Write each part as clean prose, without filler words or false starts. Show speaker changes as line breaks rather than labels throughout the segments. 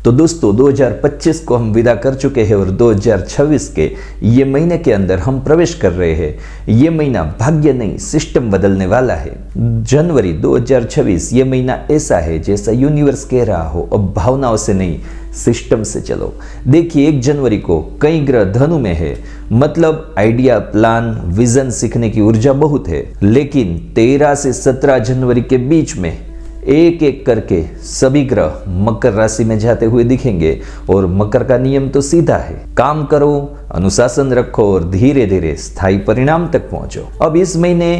तो दोस्तों 2025 को हम विदा कर चुके हैं और 2026 के ये महीने के अंदर हम प्रवेश कर रहे हैं। ये महीना भाग्य नहीं सिस्टम बदलने वाला है। जनवरी 2026 ये महीना ऐसा है जैसा यूनिवर्स कह रहा हो, अब भावनाओं से नहीं सिस्टम से चलो। देखिए 1 जनवरी को कई ग्रह धनु में है, मतलब आइडिया, प्लान, विजन सीखने की ऊर्जा बहुत है। लेकिन 13 से 17 जनवरी के बीच में एक एक करके सभी ग्रह मकर राशि में जाते हुए दिखेंगे और मकर का नियम तो सीधा है, काम करो, अनुशासन रखो और धीरे धीरे स्थायी परिणाम तक पहुंचो। अब इस महीने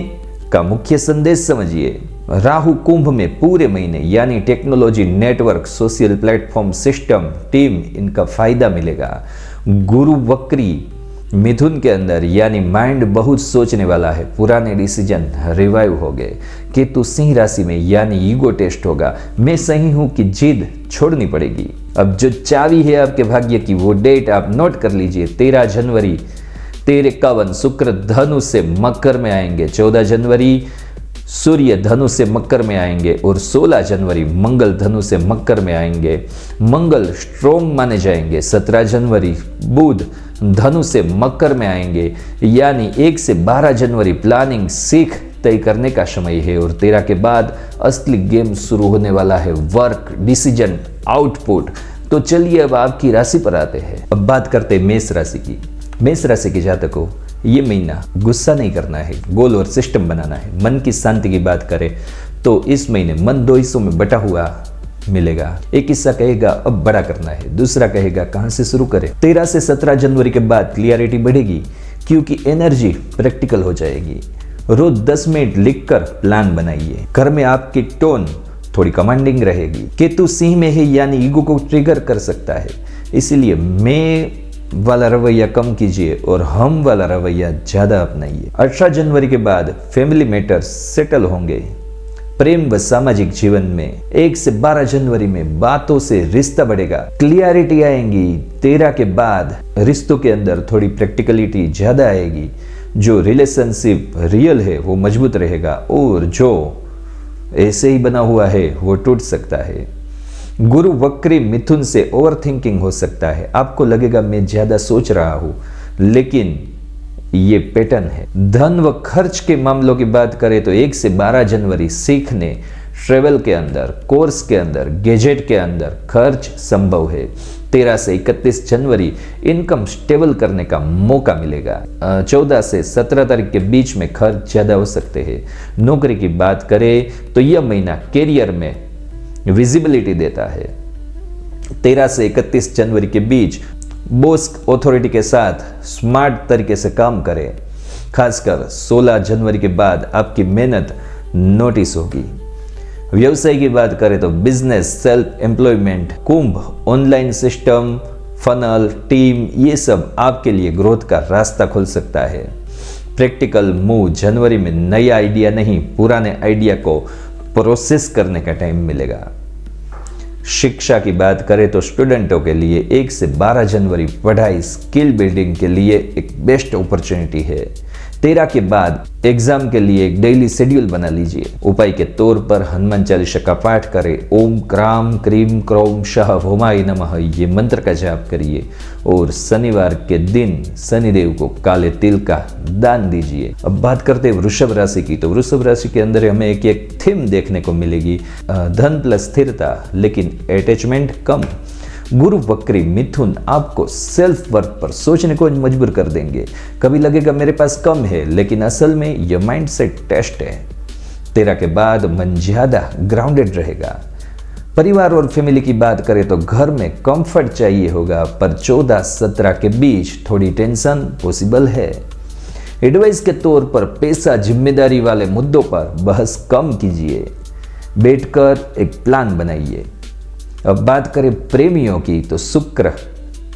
का मुख्य संदेश समझिए। राहु कुंभ में पूरे महीने, यानी technology, network, social platform, system, team, इनका फायदा मिलेगा। गुरु वक्री मिथुन के अंदर, यानी माइंड बहुत सोचने वाला है, पुराने डिसीजन रिवाइव हो गए। केतु सिंह राशि में, यानी ईगो टेस्ट होगा, मैं सही हूं कि जिद छोड़नी पड़ेगी। अब जो चाबी है आपके भाग्य की वो डेट आप नोट कर लीजिए। 13 जनवरी 1351 शुक्र धनु से मकर में आएंगे, 14 जनवरी सूर्य धनु से मकर में आएंगे और 16 जनवरी मंगल धनु से मकर में आएंगे। मंगल स्ट्रोंग माने जाएंगे। 17 जनवरी बुध धनु से मकर में आएंगे, यानी 1 से 12 जनवरी प्लानिंग, सीख तय करने का समय है और 13 के बाद असली गेम शुरू होने वाला है, वर्क, डिसीजन, आउटपुट। तो चलिए अब आपकी राशि पर आते हैं। अब बात करते हैं मेष राशि की। मेष राशि के जातकों, ये महीना गुस्सा नहीं करना है, गोल और सिस्टम बनाना है। मन की शांति की बात करें तो इस महीने मन 2 हिस्सों में बटा हुआ मिलेगा। एक हिस्सा कहेगा अब बड़ा करना है, दूसरा कहेगा कहां से शुरू करें। 13 से 17 जनवरी के बाद क्लियरिटी बढ़ेगी क्योंकि एनर्जी प्रैक्टिकल हो जाएगी। रोज 10 मिनट लिखकर प्लान बनाइए। घर में आपकी टोन थोड़ी कमांडिंग रहेगी। केतु सिंह में है, यानी ईगो को ट्रिगर कर सकता है, इसीलिए मैं वाला रवैया कम कीजिए और हम वाला रवैया ज्यादा अपनाइए। 18 जनवरी के बाद फैमिली मैटर्स सेटल होंगे। प्रेम व सामाजिक जीवन में 1 से 12 जनवरी में बातों से रिश्ता बढ़ेगा, क्लियरिटी आएंगी। 13 के बाद रिश्तों के अंदर थोड़ी प्रैक्टिकलिटी ज्यादा आएगी। जो रिलेशनशिप रियल है वो मजबूत रहेगा और जो ऐसे ही बना हुआ है वो टूट सकता है। गुरु वक्री मिथुन से ओवर थिंकिंग हो सकता है। आपको लगेगा मैं ज्यादा सोच रहा हूं, लेकिन ये पैटर्न है। धन व खर्च के मामलों की बात करें तो 1 से 12 जनवरी सीखने, ट्रेवल के अंदर, कोर्स के अंदर, गैजेट के अंदर खर्च संभव है। 13 से 31 जनवरी इनकम स्टेबल करने का मौका मिलेगा। 14 से 17 तारीख के बीच में खर्च ज्यादा हो सकते हैं। नौकरी की बात करें तो यह महीना कैरियर में विजिबिलिटी देता है। 13 से 31 जनवरी के बीच बॉस अथॉरिटी के साथ स्मार्ट तरीके से काम करें। खासकर 16 जनवरी के बाद आपकी मेहनत नोटिस होगी। व्यवसाय की बात करें तो बिजनेस, सेल्फ एम्प्लॉयमेंट, कुंभ, ऑनलाइन सिस्टम, फनल, टीम, ये सब आपके लिए ग्रोथ का रास्ता खोल सकता है। प्रैक्टिकल मूव जनवरी में नया आइडिया नहीं, पुराने आइडिया को प्रोसेस करने का टाइम मिलेगा। शिक्षा की बात करें तो स्टूडेंटों के लिए 1 से 12 जनवरी पढ़ाई, स्किल बिल्डिंग के लिए एक बेस्ट अपॉर्चुनिटी है। 13 के बाद एग्जाम के लिए एक डेली शेड्यूल बना लीजिए। उपाय के तौर पर हनुमान चालीसा का पाठ करें। ओम क्राम क्रीम क्रोम शह होमाय नमः, ये मंत्र का जाप करिए और शनिवार के दिन शनिदेव को काले तिल का दान दीजिए। अब बात करते हैं वृषभ राशि की। तो वृषभ राशि के अंदर हमें एक थीम देखने को मिलेगी, धन प्लस स्थिरता, लेकिन अटैचमेंट कम। गुरु वक्री मिथुन आपको सेल्फ वर्थ पर सोचने को मजबूर कर देंगे। कभी लगेगा मेरे पास कम है, लेकिन असल में यह माइंडसेट टेस्ट है। 13 के बाद मन ज्यादा ग्राउंडेड रहेगा। परिवार और फैमिली की बात करें तो घर में कंफर्ट चाहिए होगा, पर 14-17 के बीच थोड़ी टेंशन पॉसिबल है। एडवाइस के तौर पर पैसा, जिम्मेदारी वाले मुद्दों पर बहस कम कीजिए, बैठकर एक प्लान बनाइए। अब बात करें प्रेमियों की तो शुक्र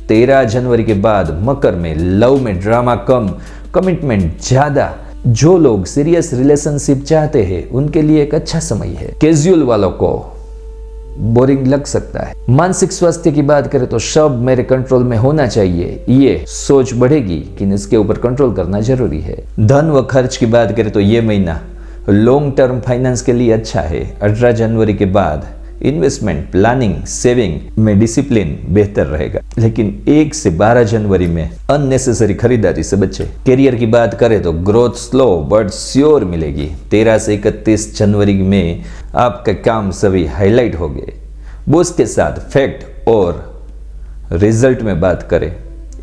13 जनवरी के बाद मकर में लव में ड्रामा कम, कमिटमेंट ज्यादा। जो लोग सीरियस रिलेशनशिप चाहते हैं उनके लिए एक अच्छा समय है। कैजुअल वालों को बोरिंग लग सकता है। मानसिक स्वास्थ्य की बात करें तो सब मेरे कंट्रोल में होना चाहिए, ये सोच बढ़ेगी कि इसके ऊपर कंट्रोल करना जरूरी है। धन व खर्च की बात करें तो ये महीना लॉन्ग टर्म फाइनेंस के लिए अच्छा है। 18 जनवरी के बाद इन्वेस्टमेंट, प्लानिंग, सेविंग में डिसिप्लिन बेहतर रहेगा। लेकिन 1 से 12 जनवरी में अननेसेसरी खरीदारी से बचे। करियर की बात करें तो ग्रोथ स्लो बट श्योर मिलेगी। 13 से 31 जनवरी में आपका काम सभी हाईलाइट हो गए। बॉस के साथ फैक्ट और रिजल्ट में बात करें,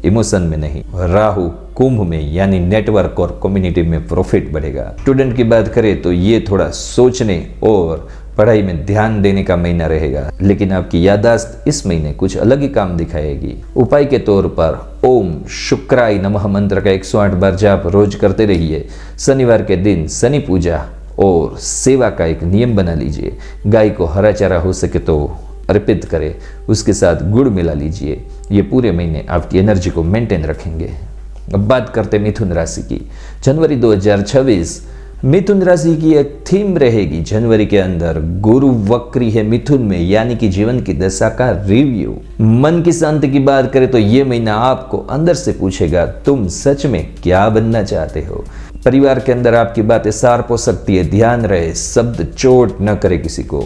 इमोशन में नहीं। राहु कुंभ में यानी नेटवर्क और कम्युनिटी में प्रॉफिट बढ़ेगा। स्टूडेंट की बात करें तो ये थोड़ा सोचने और पढ़ाई में ध्यान देने का महीना रहेगा, लेकिन आपकी याददाश्त इस महीने कुछ अलग ही काम दिखाएगी। उपाय के तौर पर ओम शुक्राय नमः मंत्र का 108 बार जाप रोज करते रहिए। शनिवार के दिन शनि पूजा और सेवा का एक नियम बना लीजिए। गाय को हरा चारा हो सके तो अर्पित करें, उसके साथ गुड़ मिला लीजिए। ये पूरे महीने आपकी एनर्जी को मेंटेन रखेंगे। अब बात करते मिथुन राशि की। जनवरी 2026 मिथुन राशि की एक थीम रहेगी। जनवरी के अंदर गुरु वक्री है मिथुन में, यानी कि जीवन की दशा का रिव्यू। मन की शांति की बात करें तो ये महीना आपको अंदर से पूछेगा तुम सच में क्या बनना चाहते हो। परिवार के अंदर आपकी बातें शार्प हो सकती है, ध्यान रहे शब्द चोट न करे किसी को।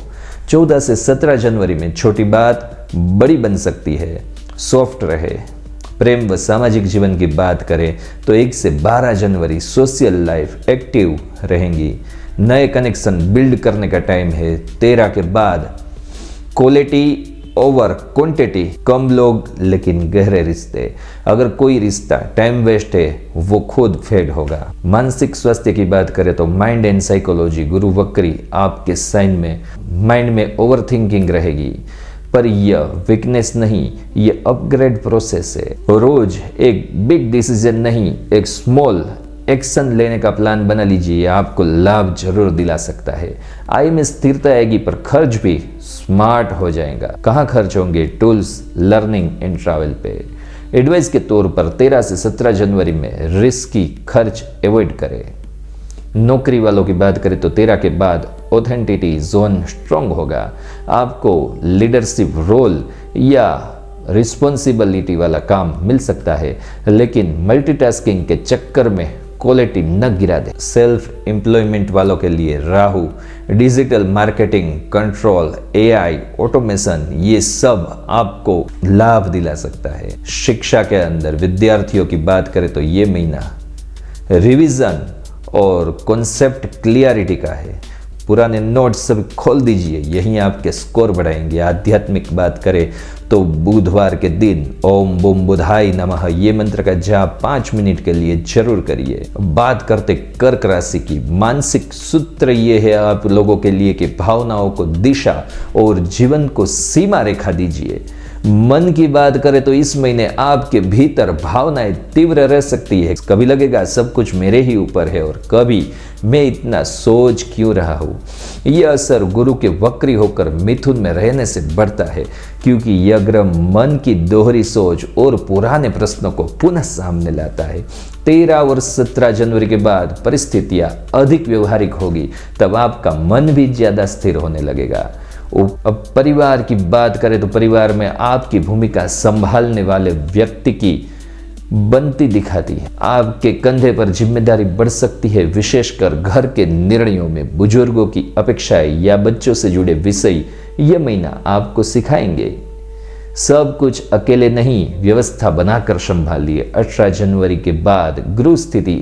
14 से 17 जनवरी में छोटी बात बड़ी बन सकती है, सॉफ्ट रहे। प्रेम व सामाजिक जीवन की बात करें तो 1 से 12 जनवरी सोशल लाइफ एक्टिव रहेंगी। नए कनेक्शन बिल्ड करने का टाइम है। 13 के बाद क्वालिटी ओवर क्वांटिटी, कम लोग लेकिन गहरे रिश्ते। अगर कोई रिश्ता टाइम वेस्ट है वो खुद फेड होगा। मानसिक स्वास्थ्य की बात करें तो माइंड एंड साइकोलॉजी गुरु वक्री आपके साइन में माइंड में ओवर थिंकिंग रहेगी, पर यह वीकनेस नहीं, ये अपग्रेड प्रोसेस है। रोज एक बिग डिसीजन नहीं, एक स्मॉल एक्शन लेने का प्लान बना लीजिए, आपको लाभ जरूर दिला सकता है। आय में स्थिरता आएगी पर खर्च भी स्मार्ट हो जाएगा। कहाँ खर्च होंगे? टूल्स, लर्निंग एंड ट्रैवल पे। एडवाइस के तौर पर 13 से 17 जनवरी में रिस्की खर्च अवॉइड करें। नौकरी वालों की बात करें तो 13 के बाद ऑथेंटिटी जोन स्ट्रांग होगा। आपको लीडरशिप रोल या रिस्पॉन्सिबिलिटी वाला काम मिल सकता है, लेकिन मल्टीटास्किंग के चक्कर में क्वालिटी न गिरा दे। सेल्फ एम्प्लॉयमेंट वालों के लिए Rahu digital marketing, control, AI, automation, ये सब आपको लाभ दिला सकता है। शिक्षा के अंदर विद्यार्थियों की बात करें तो ये महीना रिवीजन और कॉन्सेप्ट क्लियरिटी का है। पुराने नोट्स सब खोल दीजिए, यही आपके स्कोर बढ़ाएंगे। आध्यात्मिक बात करें तो बुधवार के दिन ओम बुम बुधाय नमः ये मंत्र का जाप 5 मिनट के लिए जरूर करिए। बात करते कर्क राशि की। मानसिक सूत्र ये है आप लोगों के लिए कि भावनाओं को दिशा और जीवन को सीमा रेखा दीजिए। मन की बात करें तो इस महीने आपके भीतर भावनाएं तीव्र रह सकती है। कभी लगेगा सब कुछ मेरे ही ऊपर है और कभी मैं इतना सोच क्यों रहा हूँ। यह असर गुरु के वक्री होकर मिथुन में रहने से बढ़ता है, क्योंकि यह ग्रह मन की दोहरी सोच और पुराने प्रश्नों को पुनः सामने लाता है। 13 और 17 जनवरी के बाद परिस्थितियां अधिक व्यवहारिक होगी, तब आपका मन भी ज्यादा स्थिर होने लगेगा। अब परिवार की बात करें तो परिवार में आपकी भूमिका संभालने वाले व्यक्ति की बनती दिखाती है। आपके कंधे पर जिम्मेदारी बढ़ सकती है, विशेषकर घर के निर्णयों में। बुजुर्गों की अपेक्षाएं या बच्चों से जुड़े विषय यह महीना आपको सिखाएंगे। सब कुछ अकेले नहीं, व्यवस्था बनाकर संभालिए। 18 जनवरी के बाद गृह स्थिति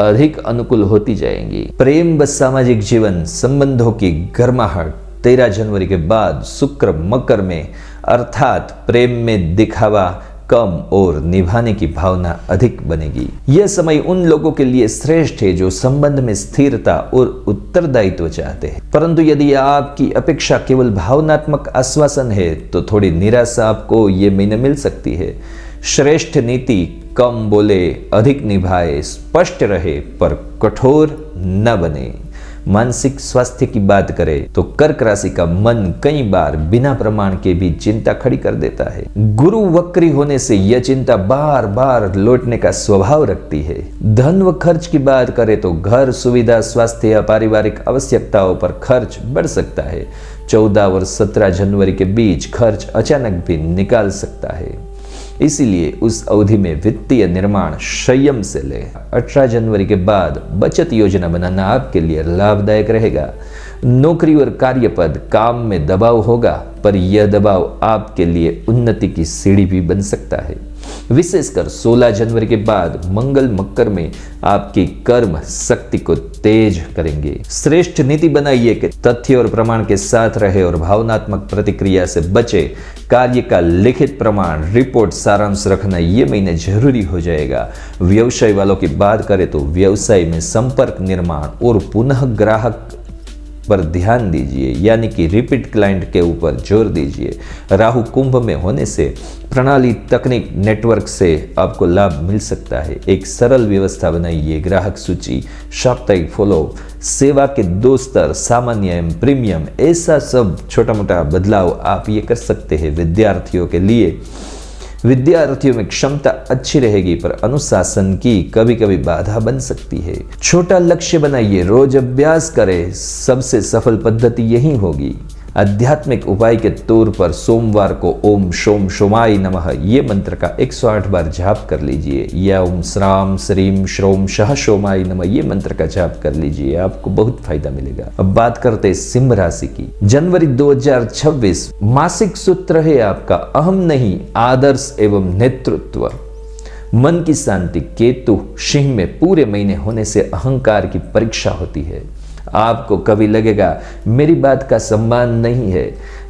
अधिक अनुकूल होती जाएंगी। प्रेम व सामाजिक जीवन संबंधों की गर्माहट 13 जनवरी के बाद शुक्र मकर में, अर्थात प्रेम में दिखावा कम और निभाने की भावना अधिक बनेगी। यह समय उन लोगों के लिए श्रेष्ठ है जो संबंध में स्थिरता और उत्तरदायित्व चाहते हैं। परंतु यदि आपकी अपेक्षा केवल भावनात्मक आश्वासन है तो थोड़ी निराशा आपको ये महीने मिल सकती है। श्रेष्ठ नीति कम बोले, अधिक निभाए, स्पष्ट रहे पर कठोर न बने। मानसिक स्वास्थ्य की बात करें तो कर्क राशि का मन कई बार बिना प्रमाण के भी चिंता खड़ी कर देता है। गुरु वक्री होने से यह चिंता बार बार लौटने का स्वभाव रखती है। धन व खर्च की बात करें तो घर, सुविधा, स्वास्थ्य या पारिवारिक आवश्यकताओं पर खर्च बढ़ सकता है। 14 और 17 जनवरी के बीच खर्च अचानक भी निकाल सकता है, इसीलिए उस अवधि में वित्तीय निर्माण संयम से ले। 18 जनवरी के बाद बचत योजना बनाना आपके लिए लाभदायक रहेगा। नौकरी और कार्य पद, काम में दबाव होगा, पर यह दबाव आपके लिए उन्नति की सीढ़ी भी बन सकता है। विशेषकर 16 जनवरी के बाद मंगल मकर में आपकी कर्म शक्ति को तेज करेंगे। श्रेष्ठ नीति बनाइए कि तथ्य और प्रमाण के साथ रहे और भावनात्मक प्रतिक्रिया से बचे। कार्य का लिखित प्रमाण, रिपोर्ट, सारांश रखना ये महीने जरूरी हो जाएगा। व्यवसाय वालों की बात करें तो व्यवसाय में संपर्क निर्माण और पुनः ग्राहक पर ध्यान दीजिए, यानी कि रिपीट क्लाइंट के ऊपर जोर दीजिए। राहु कुंभ में होने से प्रणाली, तकनीक, नेटवर्क से आपको लाभ मिल सकता है। एक सरल व्यवस्था बनाइए। ग्राहक सूची, साप्ताहिक फॉलो, सेवा के 2 स्तर, सामान्य एवं प्रीमियम, ऐसा सब छोटा मोटा बदलाव आप ये कर सकते हैं। विद्यार्थियों में क्षमता अच्छी रहेगी, पर अनुशासन की कभी कभी बाधा बन सकती है। छोटा लक्ष्य बनाइए, रोज अभ्यास करें, सबसे सफल पद्धति यही होगी। आध्यात्मिक उपाय के तौर पर सोमवार को ओम शोम शोमाय नमः ये मंत्र का 108 बार जाप कर लीजिए, या ओम श्राम श्रीम श्रोम शह शोमाय नमः ये मंत्र का जाप कर लीजिए, आपको बहुत फायदा मिलेगा। अब बात करते हैं सिंह राशि की। जनवरी 2026 मासिक सूत्र है आपका अहम नहीं, आदर्श एवं नेतृत्व। मन की शांति, केतु सिंह में पूरे महीने होने से अहंकार की परीक्षा होती है। आपको कभी लगेगा मेरी बात का सम्मान नहीं है,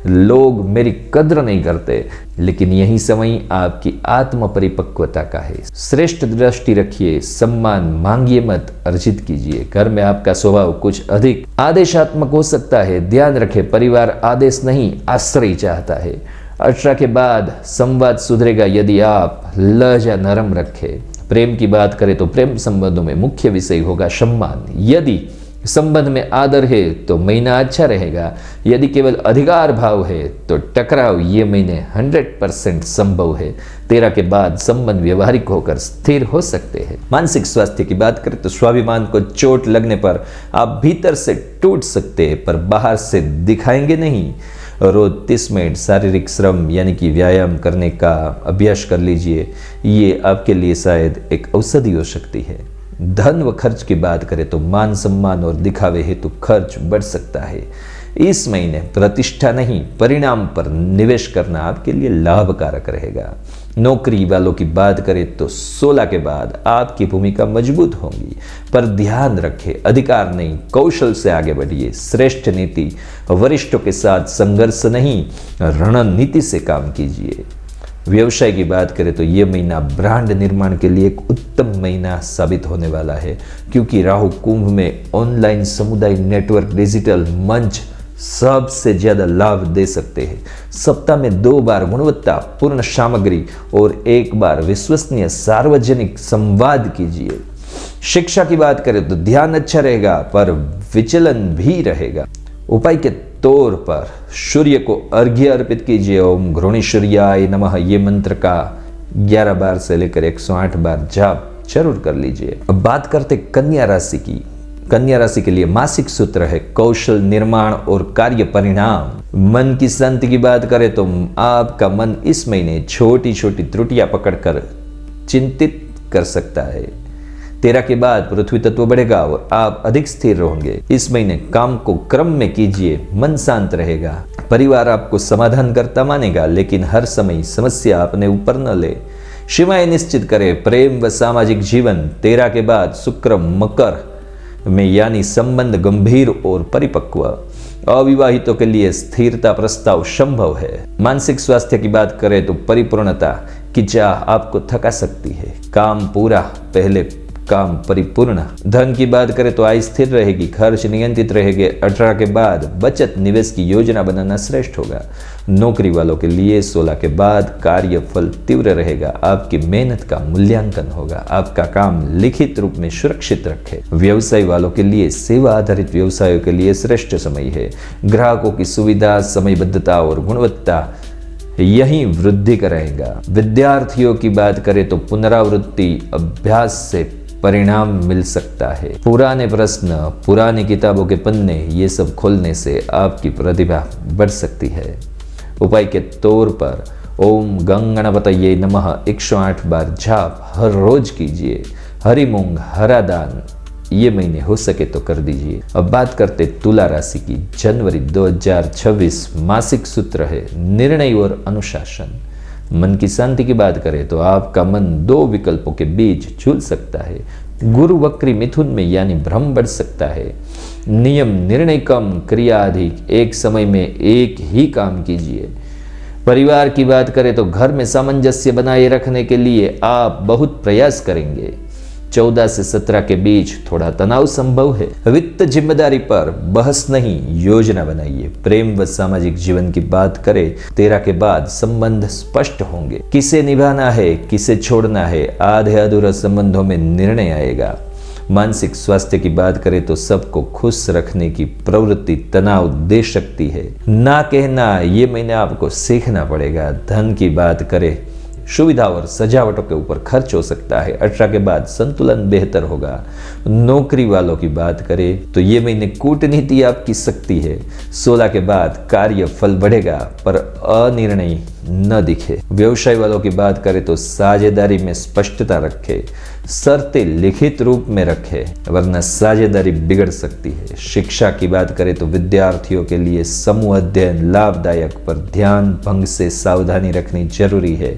लोग मेरी कद्र नहीं करते, लेकिन यही समय आपकी आत्म परिपक्वता का है। श्रेष्ठ दृष्टि रखिए, सम्मान मांगिए मत, अर्जित कीजिए। घर में आपका स्वभाव कुछ अधिक आदेशात्मक हो सकता है, ध्यान रखें, परिवार आदेश नहीं आश्रय चाहता है। 18 के बाद संवाद सुधरेगा यदि आप लहजा नरम रखें। प्रेम की बात करें तो प्रेम संबंधों में मुख्य विषय होगा सम्मान। यदि संबंध में आदर है तो महीना अच्छा रहेगा, यदि केवल अधिकार भाव है तो टकराव ये महीने 100% संभव है। 13 के बाद संबंध व्यवहारिक होकर स्थिर हो सकते हैं। मानसिक स्वास्थ्य की बात करें तो स्वाभिमान को चोट लगने पर आप भीतर से टूट सकते हैं, पर बाहर से दिखाएंगे नहीं। रोज 30 मिनट शारीरिक श्रम यानी कि व्यायाम करने का अभ्यास कर लीजिए, ये आपके लिए शायद एक औषधि हो सकती है। धन व खर्च की बात करें तो मान सम्मान और दिखावे हेतु खर्च बढ़ सकता है। इस महीने प्रतिष्ठा नहीं, परिणाम पर निवेश करना आपके लिए लाभकारक रहेगा। नौकरी वालों की बात करें तो 16 के बाद आपकी भूमिका मजबूत होगी, पर ध्यान रखें, अधिकार नहीं कौशल से आगे बढ़िए। श्रेष्ठ नीति, वरिष्ठों के साथ संघर्ष नहीं रणनीति से काम कीजिए। व्यवसाय की बात करें तो ये महीना ब्रांड निर्माण के लिए एक उत्तम महीना साबित होने वाला है, क्योंकि राहु कुंभ में ऑनलाइन समुदाय नेटवर्क, डिजिटल मंच सबसे ज्यादा लाभ दे सकते हैं। सप्ताह में 2 बार गुणवत्ता पूर्ण सामग्री और 1 बार विश्वसनीय सार्वजनिक संवाद कीजिए। शिक्षा की बात करें तो ध्यान अच्छा रहेगा, पर विचलन भी रहेगा। उपाय के तौर पर सूर्य को अर्घ्य अर्पित कीजिए। ओम घृणीसूर्याय नमः ये मंत्र का 11 बार से लेकर 108 बार जाप जरूर कर लीजिए। अब बात करते कन्या राशि की। कन्या राशि के लिए मासिक सूत्र है कौशल निर्माण और कार्य परिणाम। मन की शांति की बात करें तो आपका मन इस महीने छोटी छोटी त्रुटियां पकड़कर चिंतित कर सकता है। 13 के बाद पृथ्वी तत्व बढ़ेगा और आप अधिक स्थिर रहेंगे। इस महीने काम को क्रम में कीजिए, मन शांत रहेगा। परिवार आपको समाधान करता मानेगा, लेकिन हर समय समस्या अपने ऊपर न ले। सीमाएं निश्चित करें। प्रेम व सामाजिक जीवन 13 के बाद शुक्र मकर में यानी संबंध गंभीर और परिपक्व। अविवाहितों के लिए स्थिरता प्रस्ताव संभव है। मानसिक स्वास्थ्य की बात करें तो परिपूर्णता की चाह आपको थका सकती है। काम पूरा, पहले काम परिपूर्ण। धन की बात करें तो आय स्थिर रहेगी, खर्च नियंत्रित रहेंगे। 18 के बाद बचत निवेश की योजना बनाना श्रेष्ठ होगा। नौकरी वालों के लिए 16 के बाद कार्य फल तीव्र रहेगा। आपकी मेहनत का मूल्यांकन होगा। आपका काम लिखित रूप में सुरक्षित रखे। व्यवसाय वालों के लिए सेवा आधारित व्यवसायों के लिए श्रेष्ठ समय है। ग्राहकों की सुविधा, समयबद्धता और गुणवत्ता यही वृद्धि कराएगा। विद्यार्थियों की बात करें तो पुनरावृत्ति अभ्यास से परिणाम मिल सकता है। पुराने प्रश्न, पुरानी किताबों के पन्ने ये सब खोलने से आपकी प्रतिभा बढ़ सकती है। उपाय के तौर पर ओम गंगणपतये नमः 108 बार जाप हर रोज कीजिए। हरी मूंग, हरा दान ये महीने हो सके तो कर दीजिए। अब बात करते तुला राशि की। जनवरी 2026 मासिक सूत्र है निर्णय और अनुशासन। मन की शांति की बात करें तो आपका मन दो विकल्पों के बीच झूल सकता है। गुरु वक्री मिथुन में यानी भ्रम बढ़ सकता है। नियम निर्णय कम, क्रिया अधिक। एक समय में एक ही काम कीजिए। परिवार की बात करें तो घर में सामंजस्य बनाए रखने के लिए आप बहुत प्रयास करेंगे। 14 से 17 के बीच थोड़ा तनाव संभव है। वित्त जिम्मेदारी पर बहस नहीं, योजना बनाइए। प्रेम व सामाजिक जीवन की बात करें 13 के बाद संबंध स्पष्ट होंगे। किसे निभाना है, किसे छोड़ना है, आधे अधूरे संबंधों में निर्णय आएगा। मानसिक स्वास्थ्य की बात करें तो सबको खुश रखने की प्रवृत्ति तनाव दे सकती है। ना कहना ये महीने आपको सीखना पड़ेगा। धन की बात करें सुविधा और सजावटों के ऊपर खर्च हो सकता है। 18 के बाद संतुलन बेहतर होगा। नौकरी वालों की बात करें तो ये महीने कूटनीति आपकी शक्ति है। 16 के बाद कार्य फल बढ़ेगा पर अनिर्णय न दिखे। व्यवसाय वालों की बात करें तो साझेदारी में स्पष्टता रखे, शर्तें लिखित रूप में रखे वरना साझेदारी बिगड़ सकती है। शिक्षा की बात करें तो विद्यार्थियों के लिए समूह अध्ययन लाभदायक पर ध्यान भंग से सावधानी रखनी जरूरी है।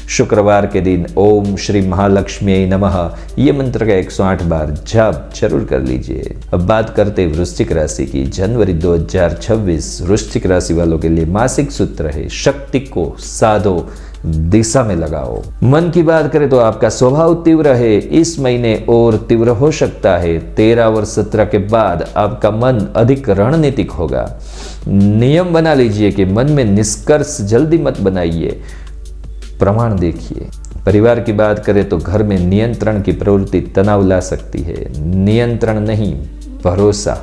शुक्रवार के दिन ओम श्री महालक्ष्मी नमः ये मंत्र का 108 बार जाप जरूर कर लीजिए। अब बात करते वृश्चिक राशि की। जनवरी 2026 वृश्चिक राशि वालों के लिए मासिक सूत्र है शक्ति को साधो, दिशा में लगाओ। मन की बात करें तो आपका स्वभाव तीव्र है, इस महीने और तीव्र हो सकता है। 13 और 17 के बाद आपका मन अधिक रणनीतिक होगा। नियम बना लीजिए कि मन में निष्कर्ष जल्दी मत बनाइए, प्रमाण देखिए। परिवार की बात करें तो घर में नियंत्रण की प्रवृत्ति तनाव ला सकती है। नियंत्रण नहीं, भरोसा,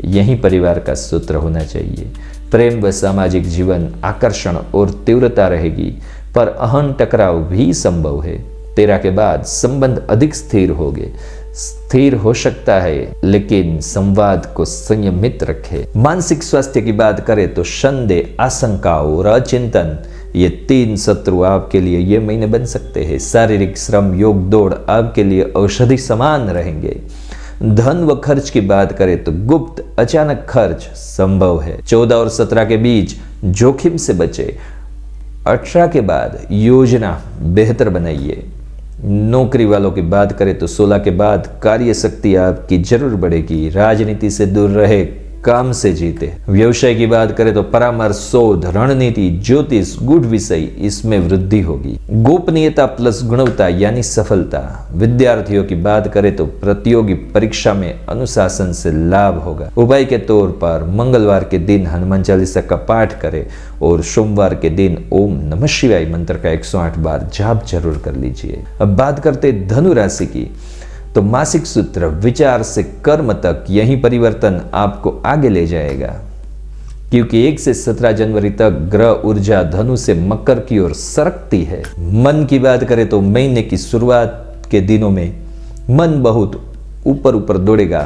यही परिवार का सूत्र होना चाहिए। प्रेम व सामाजिक जीवन आकर्षण और तीव्रता रहेगी पर अहम टकराव भी संभव है। 13 के बाद संबंध अधिक स्थिर हो सकता है लेकिन संवाद को संयमित रखे। मानसिक स्वास्थ्य की बात करें तो संदेह, आशंका और अचिंतन ये 3 शत्रु आपके लिए ये महीने बन सकते हैं। शारीरिक श्रम, योग, दौड़ आपके लिए औषधि समान रहेंगे। धन व खर्च की बात करें तो गुप्त अचानक खर्च संभव है। 14 और 17 के बीच जोखिम से बचे। 18 के बाद योजना बेहतर बनाइए। नौकरी वालों की बात करें तो 16 के बाद कार्य शक्ति आपकी जरूर बढ़ेगी। राजनीति से दूर रहे, काम से जीते। व्यवसाय की बात करें तो परामर्श, शोध, रणनीति, ज्योतिष, गूढ़ विषय इसमें वृद्धि होगी। गोपनीयता प्लस गुणवत्ता यानी सफलता। विद्यार्थियों की बात करें तो प्रतियोगी परीक्षा में अनुशासन से लाभ होगा। उपाय के तौर पर मंगलवार के दिन हनुमान चालीसा का पाठ करें और सोमवार के दिन ओम नमः शिवाय मंत्र का 108 बार जाप जरूर कर लीजिए। अब बात करते धनु राशि की तो मासिक सूत्र विचार से कर्म तक यही परिवर्तन आपको आगे ले जाएगा क्योंकि 1 से 17 जनवरी तक ग्रह ऊर्जा धनु से मकर की ओर सरकती है। मन की बात करें तो महीने की शुरुआत के दिनों में मन बहुत ऊपर दौड़ेगा।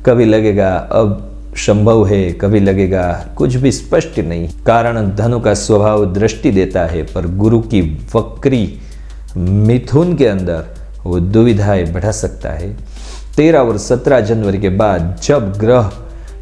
कभी लगेगा अब संभव है, कभी लगेगा कुछ भी स्पष्ट नहीं। कारण धनु का स्वभाव दृष्टि देता है पर गुरु की वक्री मिथुन के अंदर वो दुविधाएं बढ़ा सकता है। 13 और 17 जनवरी के बाद जब ग्रह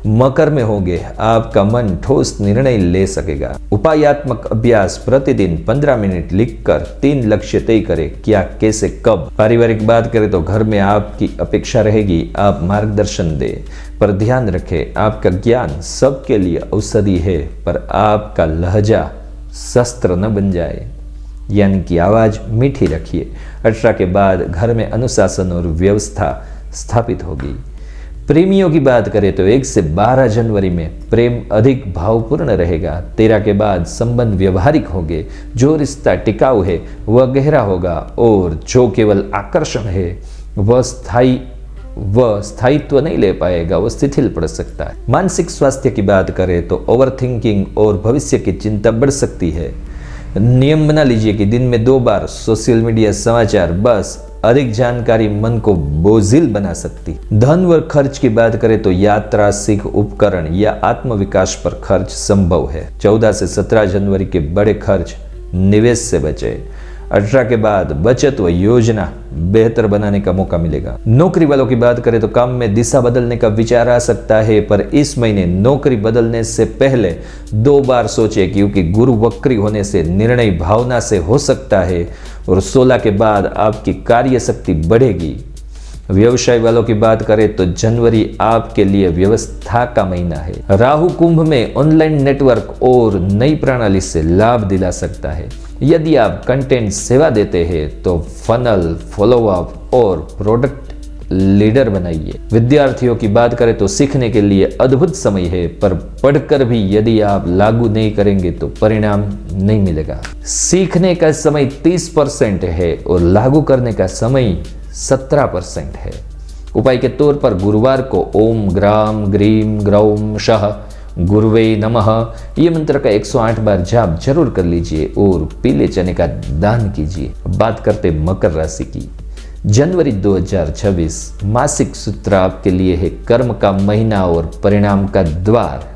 मकर में होंगे आपका मन ठोस निर्णय ले सकेगा। उपायात्मक अभ्यास प्रतिदिन 15 मिनट लिखकर 3 लक्ष्य तय करें, क्या, कैसे, कब। पारिवारिक बात करें तो घर में आपकी अपेक्षा रहेगी, आप मार्गदर्शन दें पर ध्यान रखें आपका ज्ञान सबके लिए औषधि है पर आपका लहजा शस्त्र न बन जाए, यानी कि आवाज मीठी रखिए। 18 के बाद घर में अनुशासन और व्यवस्था स्थापित होगी। प्रेमियों की बात करें तो 1 से 12 जनवरी में प्रेम अधिक भावपूर्ण रहेगा। 13 के बाद संबंध व्यवहारिक होंगे। जो रिश्ता टिकाऊ है वह गहरा होगा और जो केवल आकर्षण है वह स्थायित्व नहीं ले पाएगा, वह शिथिल पड़ सकता है। मानसिक स्वास्थ्य की बात करें तो ओवर थिंकिंग और भविष्य की चिंता बढ़ सकती है। नियम बना लीजिए कि दिन में 2 बार सोशल मीडिया, समाचार, बस अधिक जानकारी मन को बोझिल बना सकती। धन व खर्च की बात करें तो यात्रा, सीख, उपकरण या आत्मविकास पर खर्च संभव है। 14 से 17 जनवरी के बड़े खर्च, निवेश से बचे। 18 के बाद बचत व योजना बेहतर बनाने का मौका मिलेगा। नौकरी वालों की बात करें तो काम में दिशा बदलने का विचार आ सकता है, पर इस महीने नौकरी बदलने से पहले 2 बार सोचें, क्योंकि गुरु वक्री होने से निर्णय भावना से हो सकता है और 16 के बाद आपकी कार्य शक्ति बढ़ेगी। व्यवसाय वालों की बात करें तो जनवरी आपके लिए व्यवस्था का महीना है। राहु कुंभ में ऑनलाइन नेटवर्क और नई प्रणाली से लाभ दिला सकता है। यदि आप कंटेंट सेवा देते हैं तो फनल, फॉलोअप और प्रोडक्ट लीडर बनाइए। विद्यार्थियों की बात करें तो सीखने के लिए अद्भुत समय है, पर पढ़कर भी यदि आप लागू नहीं करेंगे तो परिणाम नहीं मिलेगा। सीखने का समय 30% है और लागू करने का समय 17% है। उपाय के तौर पर गुरुवार को ओम ग्राम ग्रीम ग्रौम शह गुरुवे नमः ये मंत्र का 108 बार जाप जरूर कर लीजिए और पीले चने का दान कीजिए। बात करते मकर राशि की। जनवरी 2026 मासिक सूत्र आपके लिए है कर्म का महीना और परिणाम का द्वार।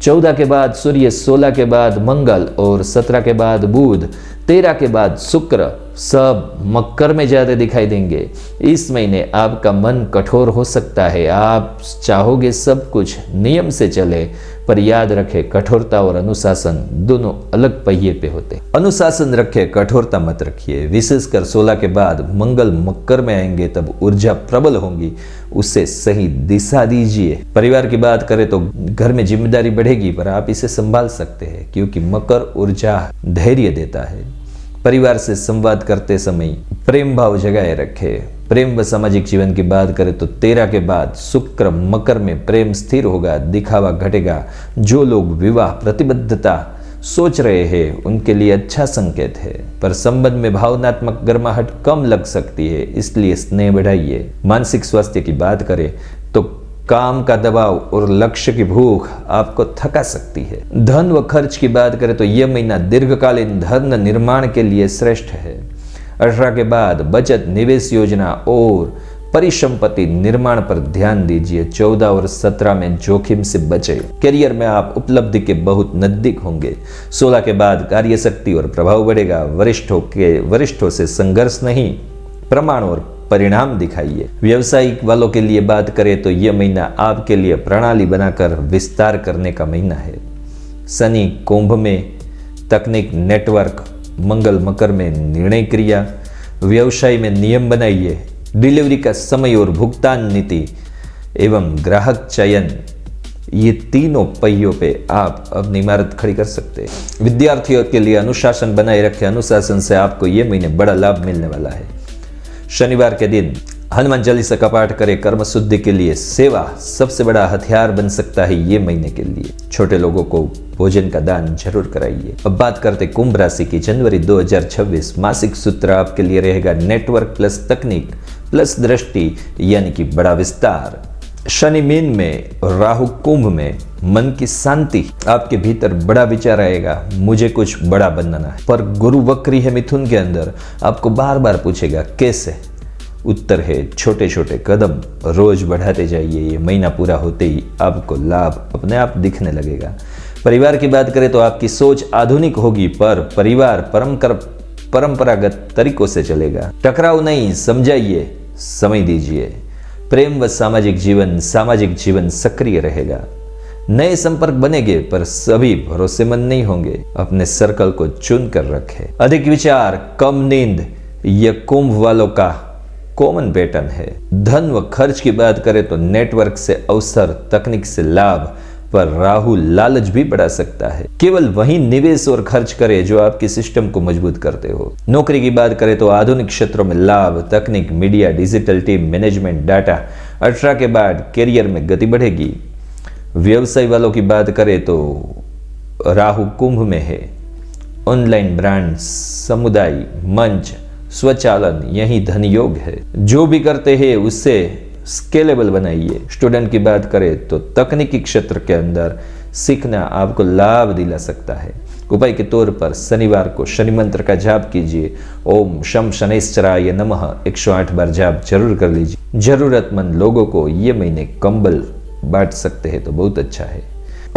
14 के बाद सूर्य, 16 के बाद मंगल और 17 के बाद बुध, 13 के बाद शुक्र सब मकर में ज्यादा दिखाई देंगे। इस महीने आपका मन कठोर हो सकता है। आप चाहोगे सब कुछ नियम से चले, पर याद रखें कठोरता और अनुशासन दोनों अलग पहिए पे होते। अनुशासन रखें, कठोरता मत रखिए। विशेषकर 16 के बाद मंगल मकर में आएंगे, तब ऊर्जा प्रबल होंगी, उसे सही दिशा दीजिए। परिवार की बात करें तो घर में जिम्मेदारी बढ़ेगी, पर आप इसे संभाल सकते हैं, क्योंकि मकर ऊर्जा धैर्य देता है। परिवार से संवाद करते समय प्रेम भाव जगाए रखे। प्रेम व सामाजिक जीवन की बात करें तो 13 के बाद शुक्र मकर में प्रेम स्थिर होगा, दिखावा घटेगा। जो लोग विवाह प्रतिबद्धता सोच रहे हैं उनके लिए अच्छा संकेत है, पर संबंध में भावनात्मक गर्माहट कम लग सकती है, इसलिए स्नेह बढ़ाइए। मानसिक स्वास्थ्य की बात करें तो काम का दबाव और लक्ष्य की भूख आपको थका सकती है। धन व खर्च की बात करें तो यह महीना दीर्घकालीन धन निर्माण के लिए श्रेष्ठ है। 18 के बाद बचत, निवेश योजना और परिसंपत्ति निर्माण पर ध्यान दीजिए। 14 और 17 में जोखिम से बचे। करियर में आप उपलब्धि के बहुत नजदीक होंगे। 16 के बाद कार्य शक्ति और प्रभाव बढ़ेगा। वरिष्ठों से संघर्ष नहीं, प्रमाण और परिणाम दिखाइए। व्यवसायिक वालों के लिए बात करें तो यह महीना आपके लिए प्रणाली बनाकर विस्तार करने का महीना है। शनि कुंभ में तकनीक, नेटवर्क, मंगल मकर में निर्णय क्रिया। व्यवसाय में नियम बनाइए। डिलीवरी का समय और भुगतान नीति एवं ग्राहक चयन, ये तीनों पहियों पे आप अपनी इमारत खड़ी कर सकते हैं। विद्यार्थियों के लिए अनुशासन बनाए रखें। अनुशासन से आपको ये महीने बड़ा लाभ मिलने वाला है। शनिवार के दिन हनुमान चालीसा का पाठ करें। कर्म शुद्धि के लिए सेवा सबसे बड़ा हथियार बन सकता है ये महीने के लिए। छोटे लोगों को भोजन का दान जरूर कराइए। अब बात करते कुंभ राशि की। जनवरी 2026 मासिक सूत्र आपके लिए रहेगा नेटवर्क प्लस तकनीक प्लस दृष्टि, यानी कि बड़ा विस्तार। शनि मीन में और राहु कुंभ में मन की शांति। आपके भीतर बड़ा विचार आएगा, मुझे कुछ बड़ा बनना है। पर गुरु वक्री है मिथुन के अंदर, आपको बार बार पूछेगा कैसे। उत्तर है छोटे छोटे कदम रोज बढ़ाते जाइए। ये महीना पूरा होते ही आपको लाभ अपने आप दिखने लगेगा। परिवार की बात करें तो आपकी सोच आधुनिक होगी, पर परिवार परंपरागत तरीकों से चलेगा। टकराव नहीं, समझाइए, समय दीजिए। प्रेम व सामाजिक जीवन सक्रिय रहेगा। नए संपर्क बनेंगे, पर सभी भरोसेमंद नहीं होंगे। अपने सर्कल को चुन कर रखें। अधिक विचार, कम नींद, यह कुंभ वालों का कॉमन पैटर्न है। धन व खर्च की बात करें तो नेटवर्क से अवसर, तकनीक से लाभ, पर राहु लालच भी बढ़ा सकता है। केवल वही निवेश और खर्च करें जो आपके सिस्टम को मजबूत करते हो। नौकरी की बात करें तो आधुनिक क्षेत्रों में लाभ, तकनीक, media, digital team, management, data. 18 के बाद करियर में गति बढ़ेगी। व्यवसाय वालों की बात करें तो राहु कुंभ में है। ऑनलाइन ब्रांड, समुदाय, मंच, स्वचालन, यही धन योग है। जो भी करते हैं उससे स्केलेबल बनाइए। स्टूडेंट की बात करें तो तकनीकी क्षेत्र के अंदर सीखना आपको लाभ दिला सकता है। उपाय के तौर पर शनिवार को शनि मंत्र का जाप कीजिए। ओम शम शनैश्चराय नमः 108 बार जाप जरूर कर लीजिए। जरूरतमंद लोगों को ये महीने कंबल बांट सकते हैं तो बहुत अच्छा है।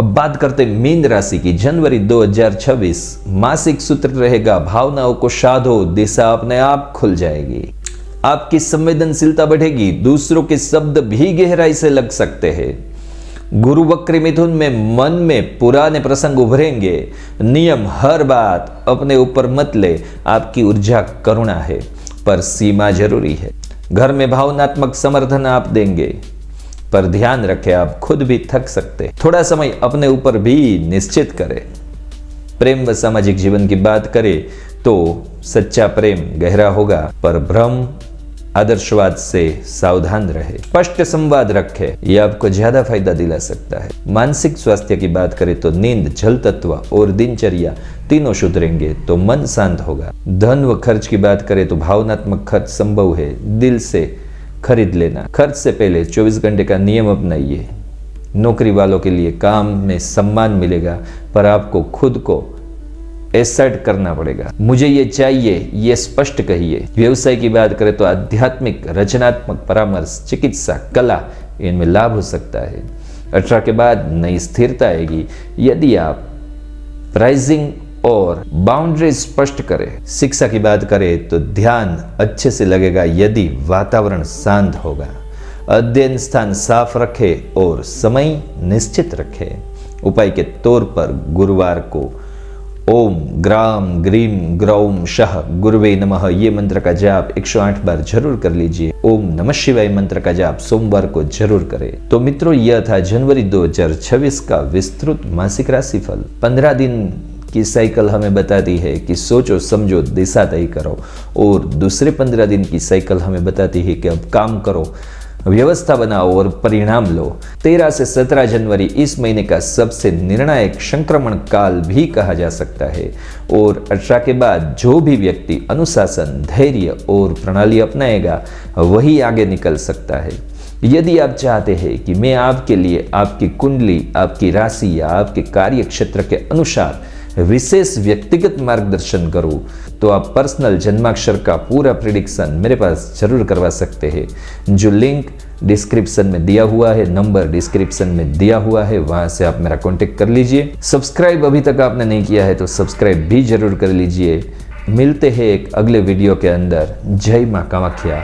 अब बात करते हैं मीन राशि की। जनवरी 2026 मासिक सूत्र रहेगा, भावनाओं को साधो, दिशा अपने आप खुल जाएगी। आपकी संवेदनशीलता बढ़ेगी, दूसरों के शब्द भी गहराई से लग सकते हैं। गुरु वक्री मिथुन में मन में पुराने प्रसंग उभरेंगे। नियम, हर बात अपने ऊपर मत ले, आपकी ऊर्जा करुणा है पर सीमा जरूरी है। घर में भावनात्मक समर्थन आप देंगे पर ध्यान रखें आप खुद भी थक सकते। थोड़ा समय अपने ऊपर भी निश्चित करें। प्रेम व सामाजिक जीवन की बात करें तो सच्चा प्रेम गहरा होगा पर भ्रम आदर्शवाद से सावधान रहे। स्पष्ट संवाद रखें, यह आपको ज्यादा फायदा दिला सकता है। मानसिक स्वास्थ्य की बात करें तो नींद, जल तत्व और दिनचर्या तीनों सुधरेंगे तो मन शांत होगा। धन व खर्च की बात करें तो भावनात्मक खर्च संभव है, दिल से खरीद लेना। खर्च से पहले 24 घंटे का नियम अपनाइए। नौकरी वालों के लिए काम में सम्मान मिलेगा पर आपको खुद को एसर्ट करना पड़ेगा। मुझे ये चाहिए, ये स्पष्ट कहिए। व्यवसाय की बात करें तो आध्यात्मिक, रचनात्मक परामर्श, चिकित्सा, कला, इनमें लाभ हो सकता है। 18 के बाद नई स्थिरता आएगी यदि आप प्राइसिंग और बाउंड्री स्पष्ट करें। शिक्षा की बात करें तो ध्यान अच्छे से लगेगा यदि वातावरण शांत होगा। अध्ययन स्थान साफ रखें और समय निश्चित रखें। उपाय के तौर पर गुरुवार को ओम ग्राम ग्रीम ग्रौम शह गुरुवे नमः ये मंत्र का जाप 108 बार जरूर कर लीजिए। ओम नमः शिवाय मंत्र का जाप सोमवार को जरूर करें। तो मित्रों, यह था जनवरी 2026 का विस्तृत मासिक राशिफल। 15 दिन की साइकिल हमें बताती है कि सोचो समझो दिशा तय करो, और दूसरे 15 दिन की साइकिल हमें बताती है कि अब काम करो, व्यवस्था बनाओ और परिणाम लो। 13 से 17 जनवरी इस महीने का सबसे निर्णायक संक्रमण काल भी कहा जा सकता है, और 18 के बाद जो भी व्यक्ति अनुशासन, धैर्य और प्रणाली अपनाएगा वही आगे निकल सकता है। यदि आप चाहते हैं कि मैं आपके लिए आपकी कुंडली, आपकी राशि या आपके कार्य क्षेत्र के अनुसार विशेष व्यक्तिगत मार्गदर्शन करूं, तो आप पर्सनल जन्माक्षर का पूरा प्रिडिक्शन मेरे पास जरूर करवा सकते हैं। जो लिंक डिस्क्रिप्शन में दिया हुआ है, नंबर डिस्क्रिप्शन में दिया हुआ है, वहां से आप मेरा कांटेक्ट कर लीजिए। सब्सक्राइब अभी तक आपने नहीं किया है तो सब्सक्राइब भी जरूर कर लीजिए। मिलते हैं एक अगले वीडियो के अंदर। जय मां कामाख्या।